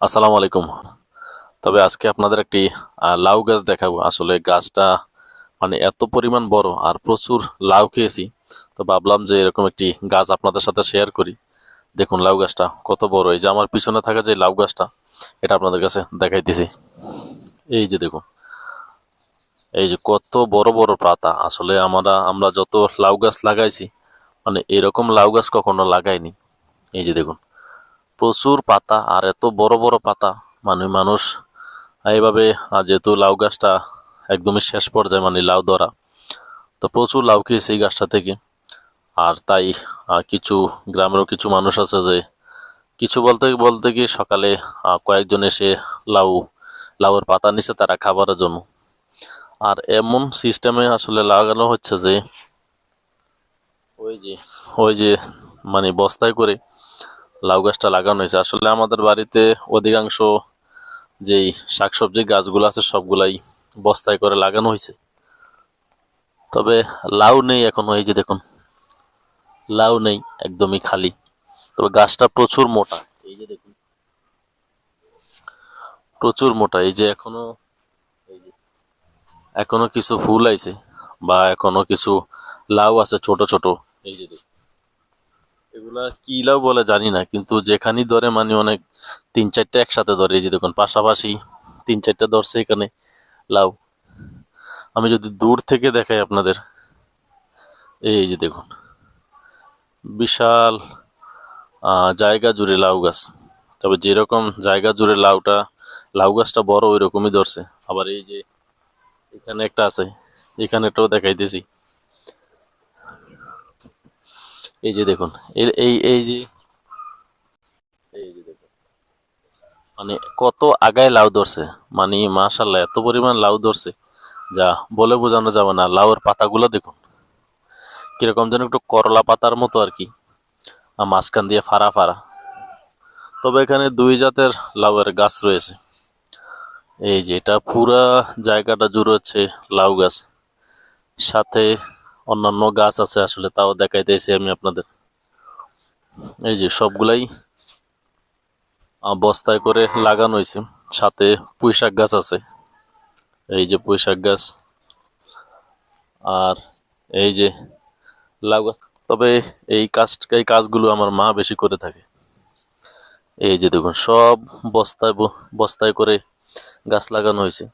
আসসালামু আলাইকুম। তবে আজকে আপনাদের একটি লাউ গাছ দেখাবো। আসলে গাছটা মানে এত পরিমাণ বড় আর প্রচুর লাউ খেয়েছি, তো ভাবলাম যে এরকম একটি গাছ আপনাদের সাথে শেয়ার করি। দেখুন লাউ গাছটা কত বড়, এই যে আমার পিছনে থাকা যে লাউ গাছটা, এটা আপনাদের কাছে দেখাইতেছি। এই যে দেখুন, এই যে কত বড় বড় পাতা। আসলে আমরা যত লাউ গাছ লাগাইছি, মানে এরকম লাউ গাছ কখনো লাগাইনি। এই যে দেখুন, প্রচুর পাতা আর এত বড় বড় পাতা। মানে মানুষ এইভাবে যেহেতু লাউ গাছটা একদমই শেষ পর্যায়ে, মানে লাউ ধরা, তো প্রচুর লাউ খেয়েছে এই গাছটা থেকে। আর তাই কিছু গ্রামেরও কিছু মানুষ আছে যে কিছু বলতে বলতে কি সকালে কয়েকজন এসে লাউ লাউয়ের পাতা নিছে তারা খাবারের জন্য। আর এমন সিস্টেমে আসলে লাগানো হচ্ছে যে ওই যে ওই যে মানে বস্তায় করে লাউ গাছটা লাগানো হয়েছে। আসলে আমাদের বাড়িতে অধিকাংশ যেই শাকসবজি গাছগুলো আছে সবগুলাই বস্তায় করে লাগানো হয়েছে। তবে লাউ নেই এখনো, এই যে দেখুন লাউ নেই, একদমই খালি। তবে গাছটা প্রচুর মোটা, এই যে দেখুন প্রচুর মোটা। এই যে এখনো, এই যে এখনো কিছু ফুল আইছে বা এখনো কিছু লাউ আছে ছোট ছোট। এই যে দেখুন, এগুলা কি লাউ বলে জানি না, কিন্তু যেখানেই ধরে মানে অনেক তিন চারটা একসাথে ধরে। এই যে দেখুন পাশাপাশি তিন চারটা ধরছে এখানে লাউ। আমি যদি দূর থেকে দেখাই আপনাদের, এই যে দেখুন বিশাল জায়গা জুড়ে লাউ গাছ। তবে যেরকম জায়গা জুড়ে লাউ গাছটা বড় ওই রকমই ধরছে। আবার এই যে এখানে একটা আছে, এখানে এটাও দেখাইতেছি। এই যে দেখুন, এই এই এই যে এই যে দেখুন মানে কত আগায় লাউ ধরছে। মানে মাশাল্লাহ এত পরিমাণ লাউ ধরছে যা বলে বোঝানো যাবে না। লাউয়ের পাতাগুলো দেখুন কিরকম যেন একটু করলা পাতার মতো আর কি, আর মাঝখান দিয়ে ফাড়া ফাড়া। তবে এখানে দুই জাতের লাউয়ের গাছ রয়েছে। এই যে এটা পুরা জায়গাটা জুড়ে হচ্ছে লাউ গাছ, সাথে অন্যান্য গাছ আছে আসলে তাও দেখাইতেছি আমি আপনাদের। এই যে সবগুলাই বস্তায় করে লাগানো হয়েছে। সাথে পুঁইশাক গাছ আছে, এই যে পুঁইশাক গাছ, আর এই যে লাউ গাছ। তবে এই কাজগুলো আমার মা বেশি করে থাকে। এই যে দেখুন সব বস্তায় করে গাছ লাগানো হয়েছে।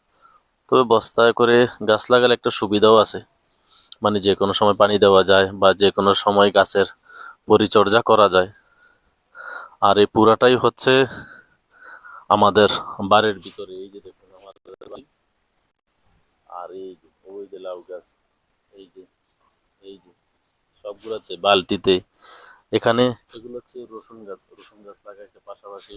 তবে বস্তায় করে গাছ লাগালে একটা সুবিধাও আছে, মানে যে কোনো সময় পানি দেওয়া যায় বা যে কোনো সময় গাছের পরিচর্যা করা যায়। আর এই পুরাটাই হচ্ছে আমাদের বাড়ির ভিতরে। এই যে দেখুন আমাদের বাড়ি, আর এই যে ওই যে লাউ গাছ, এই যে এই যে সবগুলোতে বালতিতে। এখানে এগুলো হচ্ছে রসুন গাছ লাগাইছে পাশাপাশি।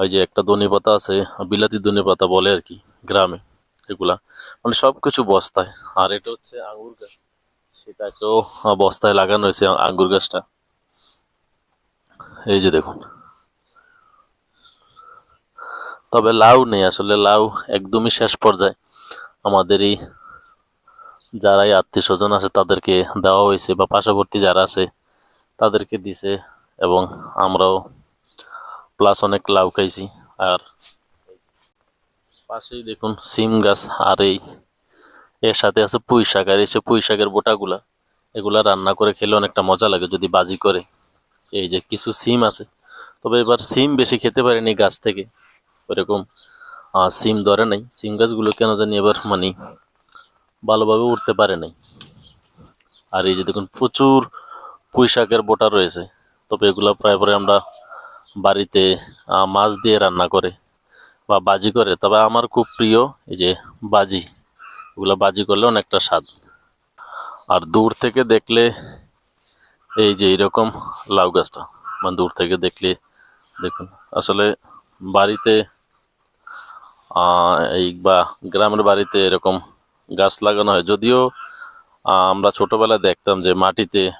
ওই যে একটা ধনেপাতা আছে, বিলাতি ধনেপাতা বলে আর কি গ্রামে এগুলা, মানে সবকিছু বস্তায়। আর এটা হচ্ছে আঙ্গুর গাছ, সেটাকেও বস্তায় লাগানো হয়েছে আঙ্গুর গাছটা। এই যে দেখুন, তবে লাউ নেই আসলে, লাউ একদমই শেষ পর্যায়ে। আমাদেরই যারাই আত্মীয় স্বজন আছে তাদেরকে দেওয়া হয়েছে বা পার্শ্ববর্তী যারা আছে তাদেরকে দিছে, এবং আমরাও প্লাস অনেক লাউ খাইছি। আর পাশেই দেখুন সিম গাছ, আর এর সাথে আছে পুঁই শাক। আর এসে পুঁই শাকের বোটাগুলা, এগুলা রান্না করে খেলে অনেকটা মজা লাগে যদি বাজি করে। এই যে কিছু সিম আছে, তবে এবার সিম বেশি খেতে পারিনি গাছ থেকে, ওইরকম সিম ধরে নাই। সিম গাছগুলো কেন জানি এবার মানে ভালোভাবে উঠতে পারে নাই। আর এই যে দেখুন প্রচুর পুঁই শাকের বোটা রয়েছে। তবে এগুলো প্রায় প্রায় আমরা বাড়িতে মাছ দিয়ে রান্না করে বা বাজি করে। তবে আমার খুব প্রিয় এই যে বাজি, এগুলো বাজি করলে অনেকটা স্বাদ। আর দূর থেকে দেখলে এই যে এইরকম লাউ গাছটা, মানে দূর থেকে দেখলে দেখুন আসলে বাড়িতে এই বা গ্রামের বাড়িতে এরকম গাছ লাগানো হয়। যদিও আমরা ছোটবেলায় দেখতাম যে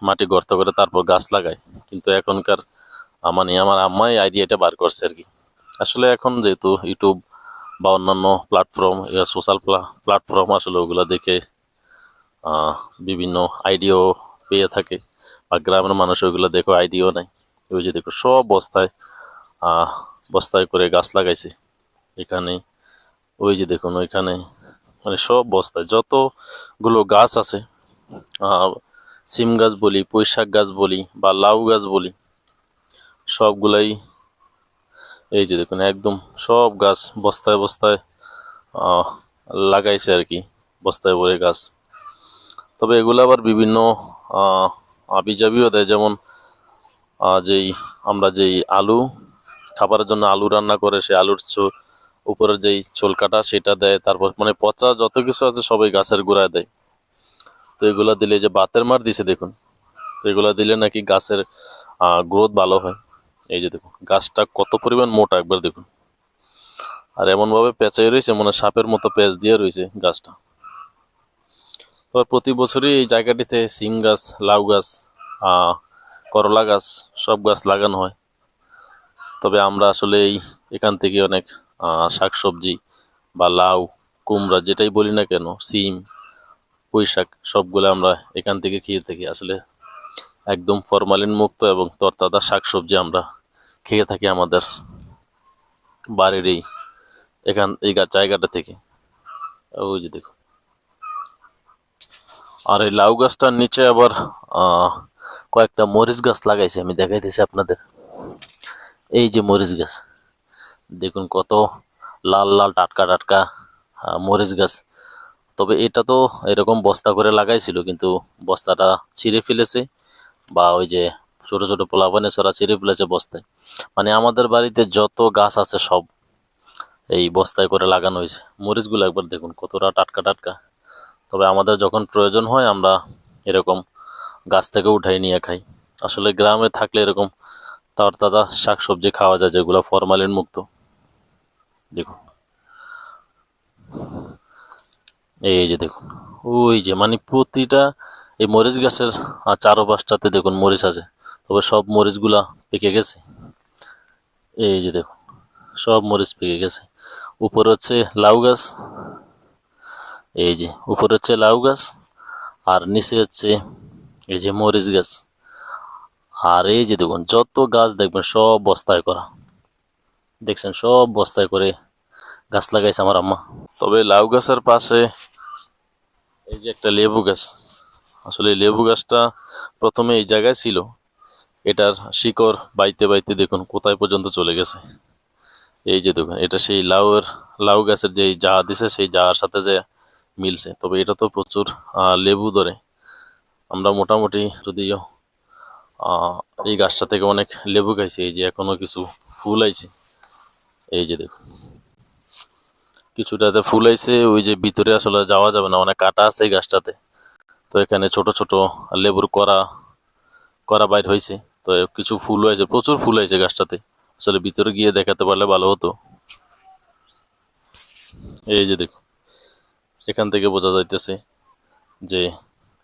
মাটি গর্ত করে তারপর গাছ লাগায়, কিন্তু এখনকার মানে আমার আম্মাই আইডিয়াটা বার করছে আর কি। আসলে এখন যেহেতু ইউটিউব বা অন্যান্য প্ল্যাটফর্ম, সোশ্যাল প্ল্যাটফর্ম, আসলে ওগুলো দেখে বিভিন্ন আইডিয়াও পেয়ে থাকে, বা গ্রামের মানুষ ওইগুলো দেখো আইডিয়াও নাই। ওই যে দেখো সব বস্তায় বস্তায় করে গাছ লাগাইছে এখানে। ওই যে দেখুন ওইখানে, মানে সব বস্তায় যতগুলো গাছ আছে, সিম গাছ বলি, পুঁই শাক গাছ বলি বা লাউ গাছ বলি, সবগুলাই এই যে দেখুন একদম সব গাছ বস্তায় বস্তায় আহ, লাগাইছে আর কি, বস্তায় ভরে গাছ। তবে এগুলো আবার বিভিন্ন আবিজাবিও দেয়, যেমন যেই আলু খাবারের জন্য আলু রান্না করে, সে আলুর উপরের যেই চোল কাটা সেটা দেয়। তারপর মানে পচা যত কিছু আছে সবাই গাছের গোড়ায় দেয়। তো এগুলা দিলে, যে বাতের মার দিছে দেখুন, তো এগুলা দিলে নাকি গাছের গ্রোথ ভালো হয়। এই যে দেখুন গাছটা কত পরিমাণ মোটা একবার দেখুন, আর এমন ভাবে পেঁচাই রয়েছে, মনে সাপের মতো পেঁচ দিয়ে রয়েছে গাছটা। তবে প্রতি বছরই এই জায়গাটিতে সিম গাছ, লাউ গাছ, করলা গাছ, সব গাছ লাগানো হয়। তবে আমরা আসলে এখান থেকে অনেক শাকসবজি বা লাউ, কুমড়া যেটাই বলি না কেন, সিম, পুঁই শাক, সবগুলো আমরা এখান থেকে খেয়ে থাকি। আসলে একদম ফরমালিন মুক্ত এবং তরতাজা শাকসবজি আমরা খেয়ে থাকি আমাদের বাড়ির এই জায়গাটা থেকে। ওই যে দেখুন, আর এই লাউ গাছটার নিচে আবার কয়েকটা মরিচ গাছ লাগাইছে, আমি দেখাইতেছি আপনাদের। এই যে মরিচ গাছ দেখুন, কত লাল লাল টাটকা টাটকা মরিচ গাছ। তবে এটা তো এরকম বস্তা করে লাগাইছিল, কিন্তু বস্তাটা ছিঁড়ে ফেলেছে, বা ওই যে ছোট ছোট পোলাপানে ছড়া ছিঁড়ে ফেলেছে বস্তায়। মানে আমাদের বাড়িতে যত গাছ আছে সব এই বস্তায় করে লাগানো হয়েছে। মরিচগুলো একবার দেখুন কতটা টাটকা টাটকা। তবে আমাদের যখন প্রয়োজন হয় আমরা এরকম গাছ থেকে উঠাই নিয়ে খাই। আসলে গ্রামে থাকলে এরকম তরতাজা শাকসবজি খাওয়া যায়, যেগুলো ফরমালিন মুক্ত। দেখুন এই যে দেখুন, ওই যে মানে প্রতিটা এই মরিচ গাছের চারপাশটাতে দেখুন মরিচ আছে। তবে সব মরিচগুলা পেকে গেছে। এই যে দেখুন সব মরিচ পেকে গেছে। উপরে হচ্ছে লাউ গাছ, এই যে উপরে হচ্ছে লাউ গাছ, আর নিচে হচ্ছে এই যে মরিচ গাছ। আর এই যে দেখুন যত গাছ দেখবেন সব বস্তায় করা, দেখছেন সব বস্তায় করে গাছ লাগাইছে আমার আম্মা। তবে লাউ গাছের পাশে এই যে একটা লেবু গাছ, আসলে এই লেবু গাছটা প্রথমে এই জায়গায় ছিল, এটার শিকড় বাইতে বাইতে দেখুন কোথায় পর্যন্ত চলে গেছে। এই যে দেখুন এটা সেই লাউ গাছের যে জাহা দিছে সেই জাহার সাথে যে মিলছে। তবে এটা তো প্রচুর লেবু ধরে, আমরা মোটামুটি যদিও এই গাছটা থেকে অনেক লেবু খাইছি। এই যে এখনো কিছু ফুল আইছে, এই যে দেখুন কিছুটাতে ফুল আইছে, ওই যে ভিতরে আসলে যাওয়া যাবে না, অনেক কাটা আছে এই গাছটাতে। তো এখানে ছোট ছোট লেবুর করা করা বাইর হয়েছে। তো কিছু ফুল হয়েছে, প্রচুর ফুল হয়েছে গাছটাতে। আসলে ভিতরে গিয়ে দেখাতে পারলে ভালো হতো। এই যে দেখুন এখান থেকে বোঝা যাইতেছে যে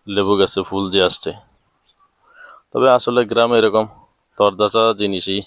লেবু গাছে ফুল যে আসছে। তবে আসলে গ্রামে এরকম তরতাজা জিনিসই